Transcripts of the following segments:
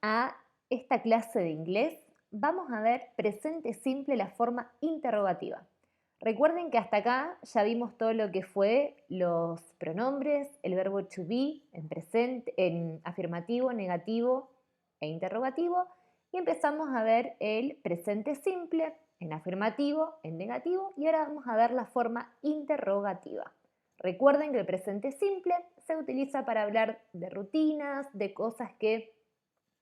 a esta clase de inglés, vamos a ver presente simple, la forma interrogativa. Recuerden que hasta acá ya vimos todo lo que fue los pronombres, el verbo to be en presente, en afirmativo, negativo e interrogativo, y empezamos a ver el presente simple en afirmativo, en negativo, y ahora vamos a ver la forma interrogativa. Recuerden que el presente simple se utiliza para hablar de rutinas, de cosas que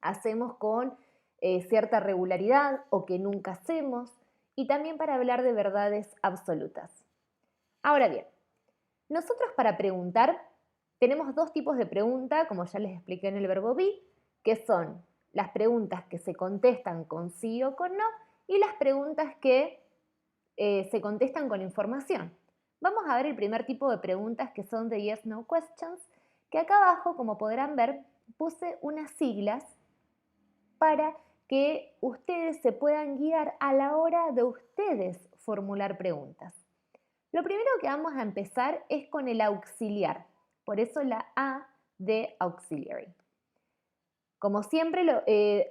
hacemos con cierta regularidad o que nunca hacemos, y también para hablar de verdades absolutas. Ahora bien, nosotros para preguntar tenemos dos tipos de pregunta, como ya les expliqué en el verbo be, que son las preguntas que se contestan con sí o con no y las preguntas que se contestan con información. Vamos a ver el primer tipo de preguntas que son de yes-no questions, que acá abajo, como podrán ver, puse unas siglas para que ustedes se puedan guiar a la hora de ustedes formular preguntas. Lo primero que vamos a empezar es con el auxiliar, por eso la A de auxiliary. Como siempre,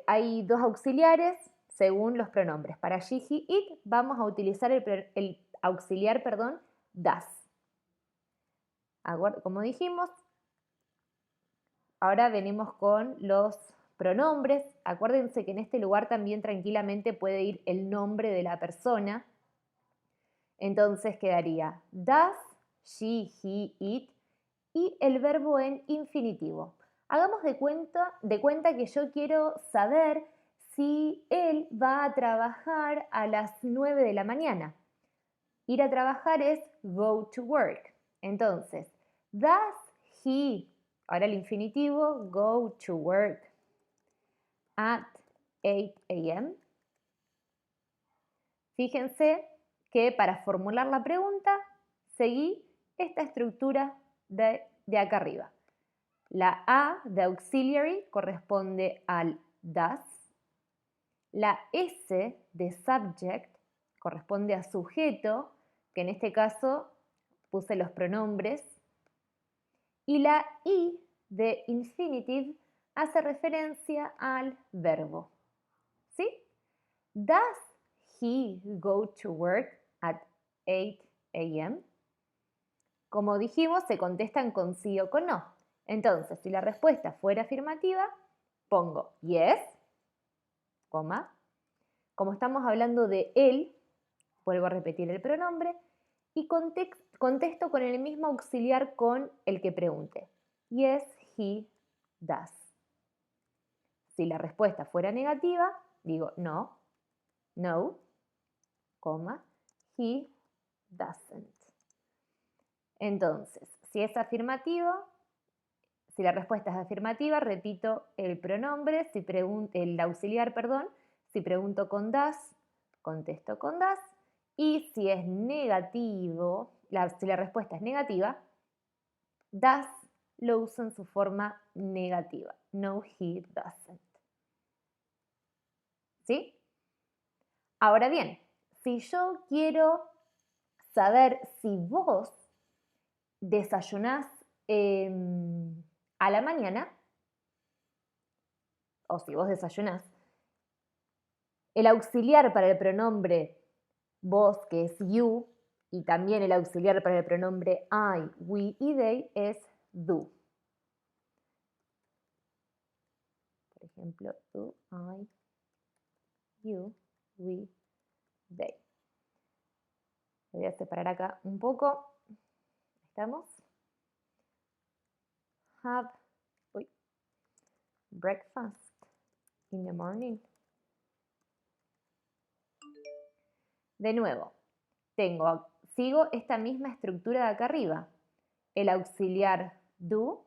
hay dos auxiliares según los pronombres. Para she, he, it vamos a utilizar el auxiliar, does. Como dijimos, ahora venimos con los pronombres. Acuérdense que en este lugar también tranquilamente puede ir el nombre de la persona. Entonces quedaría does, she, he, it y el verbo en infinitivo. Hagamos de cuenta que yo quiero saber si él va a trabajar a las 9 de la mañana. Ir a trabajar es go to work. Entonces, does he, ahora el infinitivo, go to work at 8 a.m.? Fíjense que para formular la pregunta seguí esta estructura de acá arriba. La A de auxiliary corresponde al does. La S de subject corresponde a sujeto, que en este caso puse los pronombres. Y la I de infinitive hace referencia al verbo. ¿Sí? Does he go to work at 8 a.m.? Como dijimos, se contestan con sí o con no. Entonces, si la respuesta fuera afirmativa, pongo yes, coma. Como estamos hablando de él, vuelvo a repetir el pronombre y contesto con el mismo auxiliar con el que pregunte. Yes, he does. Si la respuesta fuera negativa, digo no, no, coma, he doesn't. Entonces, si es afirmativo, si la respuesta es afirmativa, repito el pronombre, el auxiliar, si pregunto con does, contesto con does, y si es negativo, si la respuesta es negativa, does lo uso en su forma negativa. No, he doesn't. ¿Sí? Ahora bien, si yo quiero saber si vos desayunás a la mañana, o si vos desayunás, el auxiliar para el pronombre vos, que es you, y también el auxiliar para el pronombre I, we y they es do. Por ejemplo, do, I, you, we, they. Voy a separar acá un poco. ¿Estamos? Have breakfast in the morning. De nuevo, sigo esta misma estructura de acá arriba. El auxiliar do,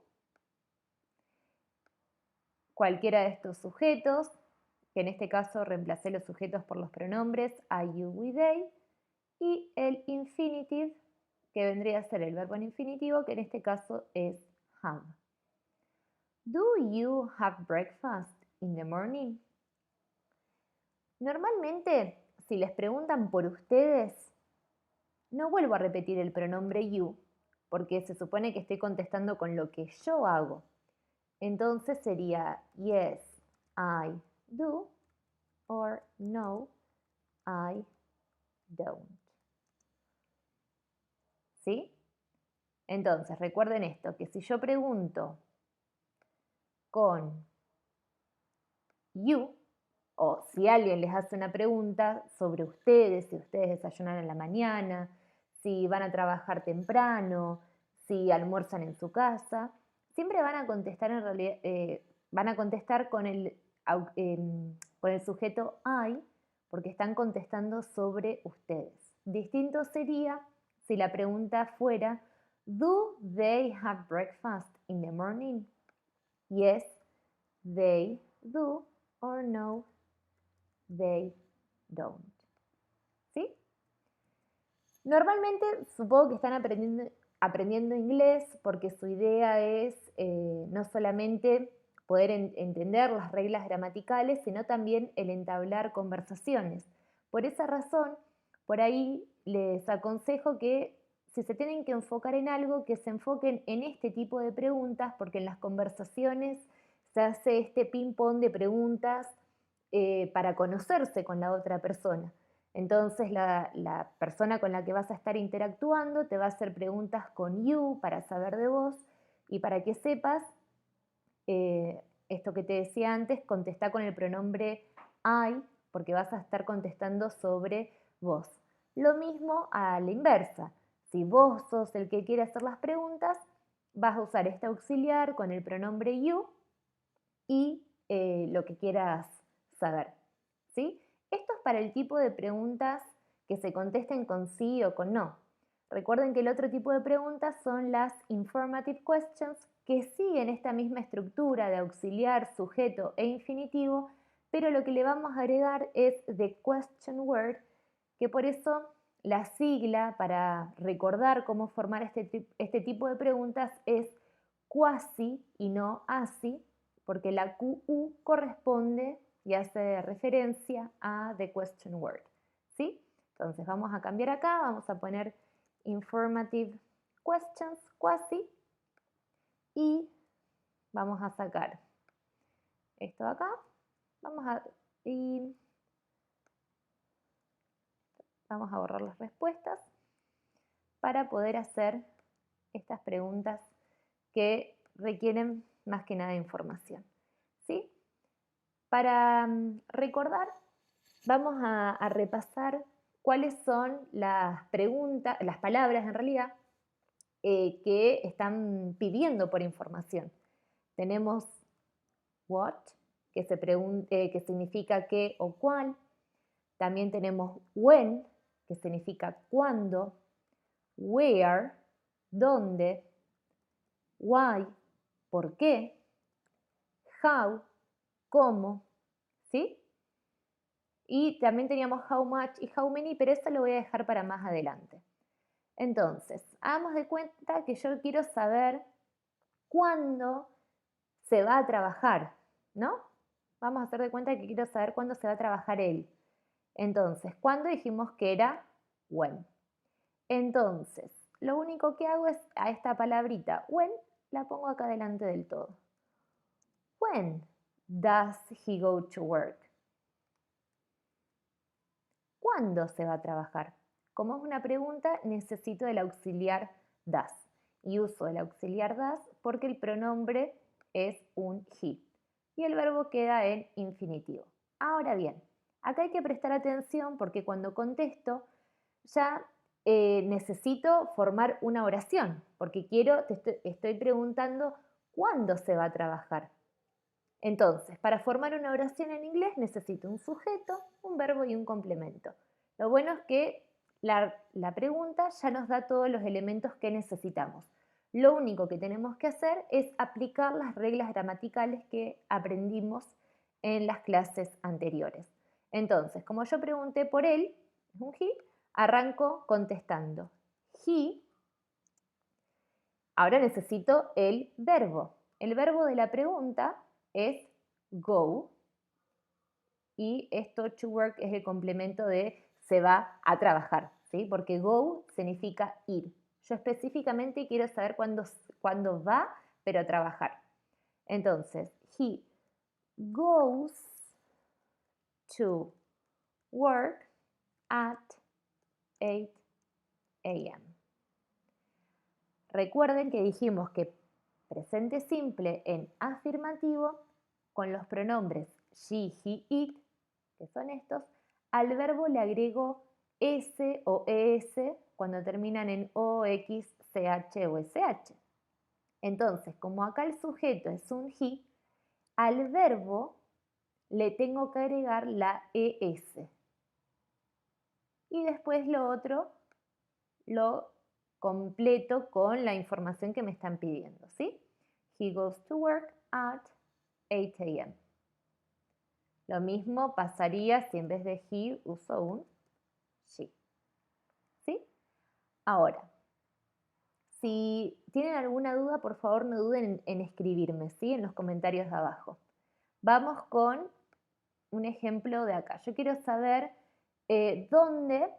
cualquiera de estos sujetos, que en este caso reemplacé los sujetos por los pronombres I, you, we, they, y el infinitive, que vendría a ser el verbo en infinitivo, que en este caso es have. Do you have breakfast in the morning? Normalmente, si les preguntan por ustedes, no vuelvo a repetir el pronombre you, porque se supone que estoy contestando con lo que yo hago. Entonces sería yes, I do, or no, I don't. ¿Sí? Entonces, recuerden esto, que si yo pregunto con you, o si alguien les hace una pregunta sobre ustedes, si ustedes desayunan en la mañana, si van a trabajar temprano, si almuerzan en su casa, siempre van a contestar en realidad, van a contestar con el sujeto I, porque están contestando sobre ustedes. Distinto sería si la pregunta fuera, ¿Do they have breakfast in the morning? Yes, they do, or no, they don't. ¿Sí? Normalmente supongo que están aprendiendo inglés porque su idea es no solamente poder entender las reglas gramaticales, sino también el entablar conversaciones. Por esa razón, por ahí les aconsejo que si se tienen que enfocar en algo, que se enfoquen en este tipo de preguntas, porque en las conversaciones se hace este ping-pong de preguntas para conocerse con la otra persona. Entonces la persona con la que vas a estar interactuando te va a hacer preguntas con you para saber de vos y para que sepas esto que te decía antes, contesta con el pronombre I porque vas a estar contestando sobre vos. Lo mismo a la inversa. Si vos sos el que quiere hacer las preguntas, vas a usar este auxiliar con el pronombre you y lo que quieras saber. ¿Sí? Esto es para el tipo de preguntas que se contesten con sí o con no. Recuerden que el otro tipo de preguntas son las informative questions, que siguen esta misma estructura de auxiliar, sujeto e infinitivo, pero lo que le vamos a agregar es the question word, que por eso la sigla para recordar cómo formar este tipo de preguntas es quasi y no así, porque la QU corresponde y hace referencia a the question word. ¿Sí? Entonces vamos a cambiar acá, vamos a poner informative questions, quasi, y vamos a sacar esto de acá, y vamos a borrar las respuestas para poder hacer estas preguntas que requieren más que nada información. ¿Sí? Para recordar, vamos a repasar cuáles son las preguntas, las palabras en realidad, que están pidiendo por información. Tenemos what, que significa qué o cuál. También tenemos when, que significa cuándo. Where, dónde. Why, por qué. How, cómo. ¿Sí? Y también teníamos how much y how many, pero eso lo voy a dejar para más adelante. Entonces, hagamos de cuenta que yo quiero saber cuándo se va a trabajar, ¿no? Vamos a hacer de cuenta que quiero saber cuándo se va a trabajar él. Entonces, ¿cuándo dijimos que era when? Entonces, lo único que hago es a esta palabrita when la pongo acá delante del todo. When does he go to work? ¿Cuándo se va a trabajar? Como es una pregunta, necesito el auxiliar does. Y uso el auxiliar does porque el pronombre es un he. Y el verbo queda en infinitivo. Ahora bien, acá hay que prestar atención porque cuando contesto ya necesito formar una oración, porque estoy preguntando cuándo se va a trabajar. Entonces, para formar una oración en inglés necesito un sujeto, un verbo y un complemento. Lo bueno es que la pregunta ya nos da todos los elementos que necesitamos. Lo único que tenemos que hacer es aplicar las reglas gramaticales que aprendimos en las clases anteriores. Entonces, como yo pregunté por él, es un he, arranco contestando. He, ahora necesito el verbo. El verbo de la pregunta es go y esto to work es el complemento de se va a trabajar, ¿sí? Porque go significa ir. Yo específicamente quiero saber cuándo va, pero a trabajar. Entonces, he goes to work at 8 a.m. Recuerden que dijimos que presente simple en afirmativo con los pronombres she, he, it, que son estos, al verbo le agrego s o es cuando terminan en o, x, ch o sh. Entonces, como acá el sujeto es un he, al verbo le tengo que agregar la es. Y después lo otro lo completo con la información que me están pidiendo, ¿sí? He goes to work at 8 a.m. Lo mismo pasaría si en vez de he uso un she, ¿sí? Ahora, si tienen alguna duda, por favor no duden en escribirme, ¿sí? En los comentarios de abajo. Vamos con un ejemplo de acá. Yo quiero saber dónde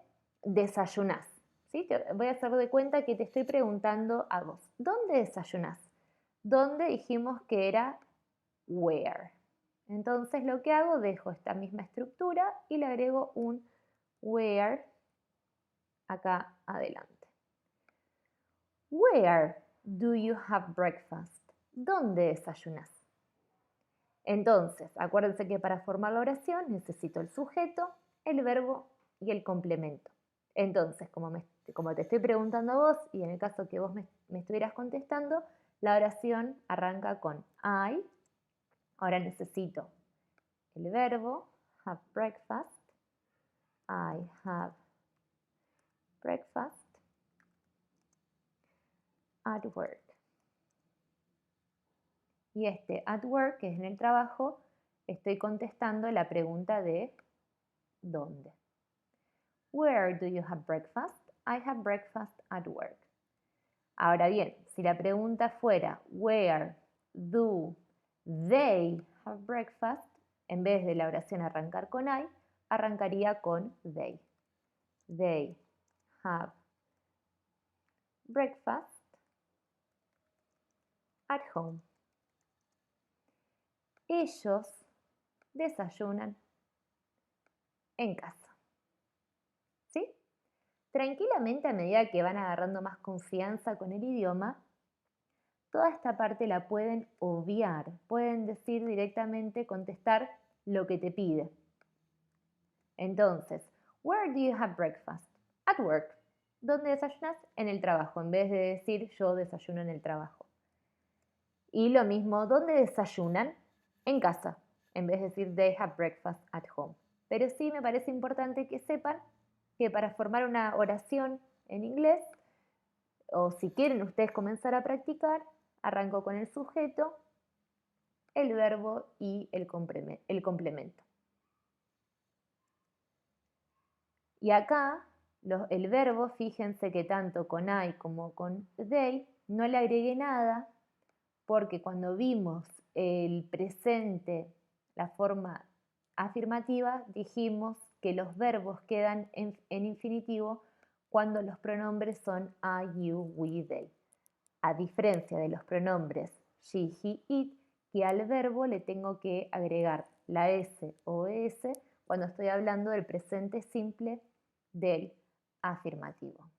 desayunás. ¿Sí? Voy a hacer de cuenta que te estoy preguntando a vos. ¿Dónde desayunás? ¿Dónde dijimos que era where? Entonces lo que hago, dejo esta misma estructura y le agrego un where acá adelante. Where do you have breakfast? ¿Dónde desayunás? Entonces, acuérdense que para formar la oración necesito el sujeto, el verbo y el complemento. Entonces, como te estoy preguntando a vos y en el caso que vos me estuvieras contestando, la oración arranca con I. Ahora necesito el verbo, have breakfast. I have breakfast at work. Y este at work, que es en el trabajo, estoy contestando la pregunta de ¿dónde? Where do you have breakfast? I have breakfast at work. Ahora bien, si la pregunta fuera Where do they have breakfast? En vez de la oración arrancar con I, arrancaría con they. They have breakfast at home. Ellos desayunan en casa. ¿Sí? Tranquilamente, a medida que van agarrando más confianza con el idioma, toda esta parte la pueden obviar, pueden decir directamente, contestar lo que te pide. Entonces, where do you have breakfast? At work. ¿Dónde desayunas? En el trabajo, en vez de decir yo desayuno en el trabajo. Y lo mismo, ¿dónde desayunan? En casa, en vez de decir they have breakfast at home. Pero sí me parece importante que sepan que para formar una oración en inglés, o si quieren ustedes comenzar a practicar, arranco con el sujeto, el verbo y el complemento. Y acá el verbo, fíjense que tanto con I como con they no le agregué nada porque cuando vimos el presente, la forma afirmativa, dijimos que los verbos quedan en infinitivo cuando los pronombres son I, you, we, they. A diferencia de los pronombres she, he, it, que al verbo le tengo que agregar la s o es cuando estoy hablando del presente simple del afirmativo.